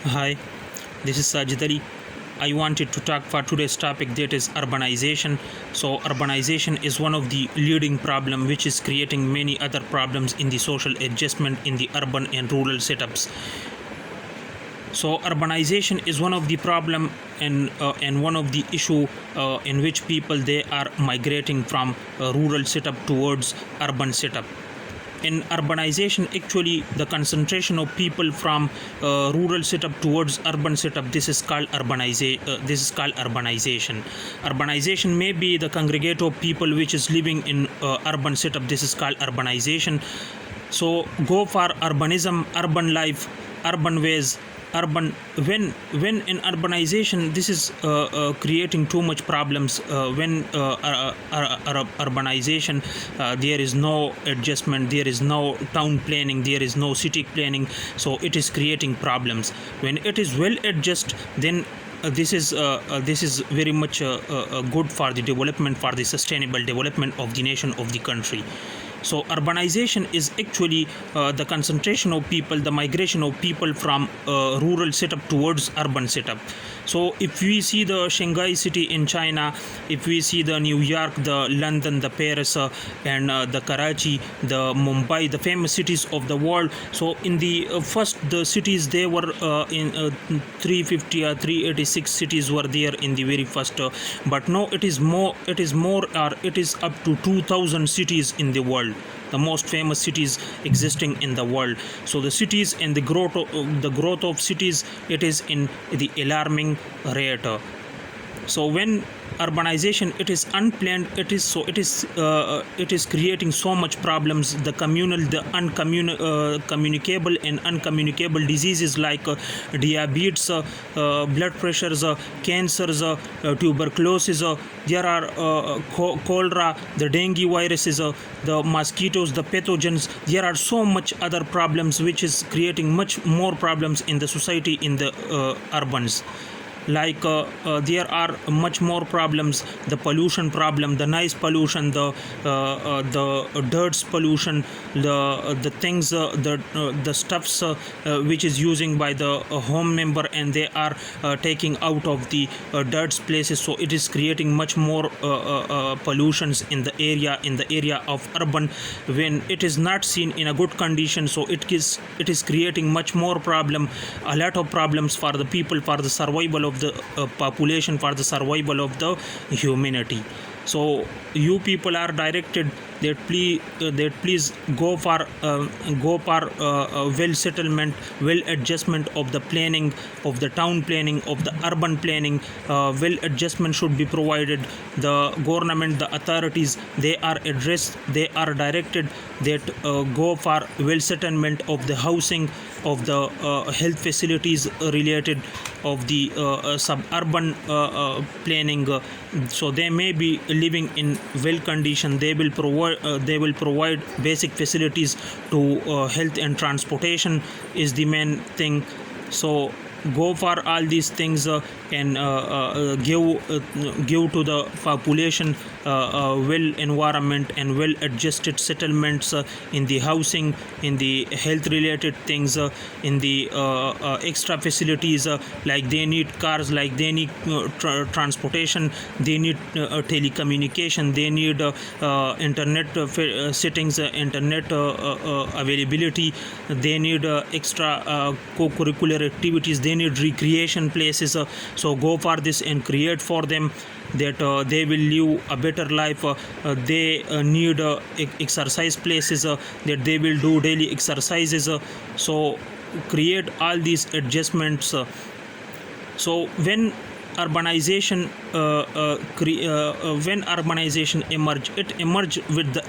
Hi, this is Sajid Ali. I wanted to talk for today's topic, that is urbanization. So urbanization is one of the leading problem which is creating many other problems in the social adjustment in the urban and rural setups. So urbanization is one of the problem and one of the issue in which people they are migrating from rural setup towards urban setup. In urbanization, actually the concentration of people from rural setup towards urban setup, this is called urbanization. Urbanization may be the congregate of people which is living in urban setup, this is called urbanization. So go for urbanism, urban life, urban ways, urban. When in urbanization, this is creating too much problems. When urbanization, there is no adjustment, there is no town planning, there is no city planning, so it is creating problems. When it is well adjusted, then this is very much good for the development, for the sustainable development of the nation, of the country. So urbanization is actually the concentration of people, the migration of people from rural setup towards urban setup. So if we see the Shanghai city in China, if we see the New York, the London, the Paris, and the Karachi, the Mumbai, the famous cities of the world. So in the first, the cities they were in 350 or 386 cities were there in the very first, but now it is more, or it is up to 2000 cities in the world, the most famous cities existing in the world. So the cities and the growth of cities, it is in the alarming rate. So when urbanization, it is unplanned, it is creating so much problems. The communal, the communicable and uncommunicable diseases like diabetes, blood pressures, cancers, tuberculosis, there are cholera, the dengue viruses, the mosquitoes, the pathogens. There are so much other problems which is creating much more problems in the society, in the urbans. Like there are much more problems, the pollution problem, the noise pollution, the dirt pollution, the things, the stuffs which is using by the home member, and they are taking out of the dirt places, so it is creating much more pollutions in the area of urban. When it is not seen in a good condition, so it is creating much more problem, a lot of problems for the people, for the survival of the population, for the survival of the humanity. So you people are directed that please go for well settlement, well adjustment of the planning, of the town planning, of the urban planning. Well adjustment should be provided. The government, the authorities, they are addressed, they are directed that go for well settlement of the housing, of the health facilities related, of the suburban planning. So they may be living in well condition, they will provide basic facilities to health and transportation is the main thing. So go for all these things and give to the population well environment and well adjusted settlements in the housing, in the health related things, in the extra facilities, like they need cars, like they need transportation, they need telecommunication, they need internet settings, internet availability, they need extra co-curricular activities, they need recreation places. So go for this and create for them that they will live a better life. They need exercise places, that they will do daily exercises. So create all these adjustments. So when urbanization emerged, it emerged with the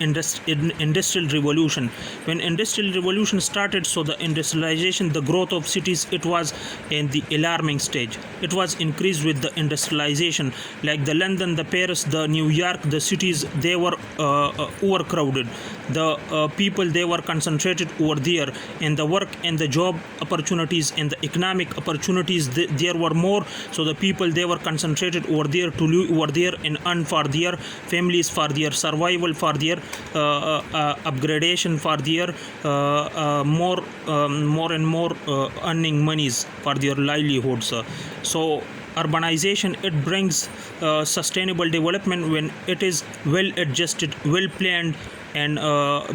industrial revolution. When industrial revolution started, so the industrialization, the growth of cities, it was in the alarming stage. It was increased with the industrialization, like the London, the Paris, the New York, the cities, they were overcrowded. The people, they were concentrated over there, and the work and the job opportunities and the economic opportunities, there were more. So the people, they were concentrated over there to live over there and earn for their families, for their survival, for their upgradation, for their more and more earning monies for their livelihoods. So urbanization, it brings sustainable development when it is well adjusted, well planned, and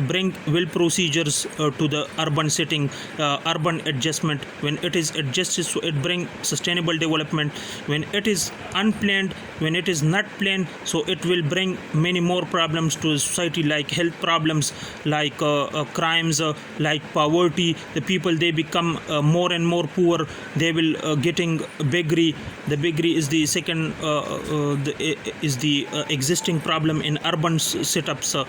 bring well procedures to the urban setting. Urban adjustment, when it is adjusted, so it bring sustainable development. When it is unplanned, when it is not planned, so it will bring many more problems to society, like health problems, like crimes, like poverty. The people, they become more and more poor. They will getting beggary. The beggary is the second is the existing problem in urban setups.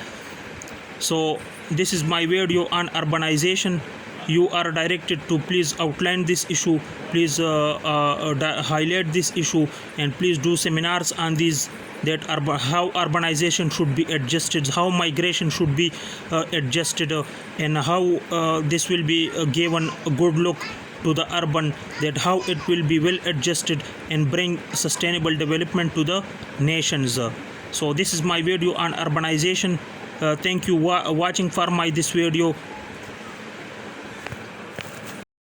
So this is my video on urbanization. You are directed to please outline this issue, please highlight this issue, and please do seminars on these, that how urbanization should be adjusted, how migration should be adjusted, and how this will be given a good look to the urban, that how it will be well adjusted and bring sustainable development to the nations. So this is my video on urbanization. Thank you watching for my this video.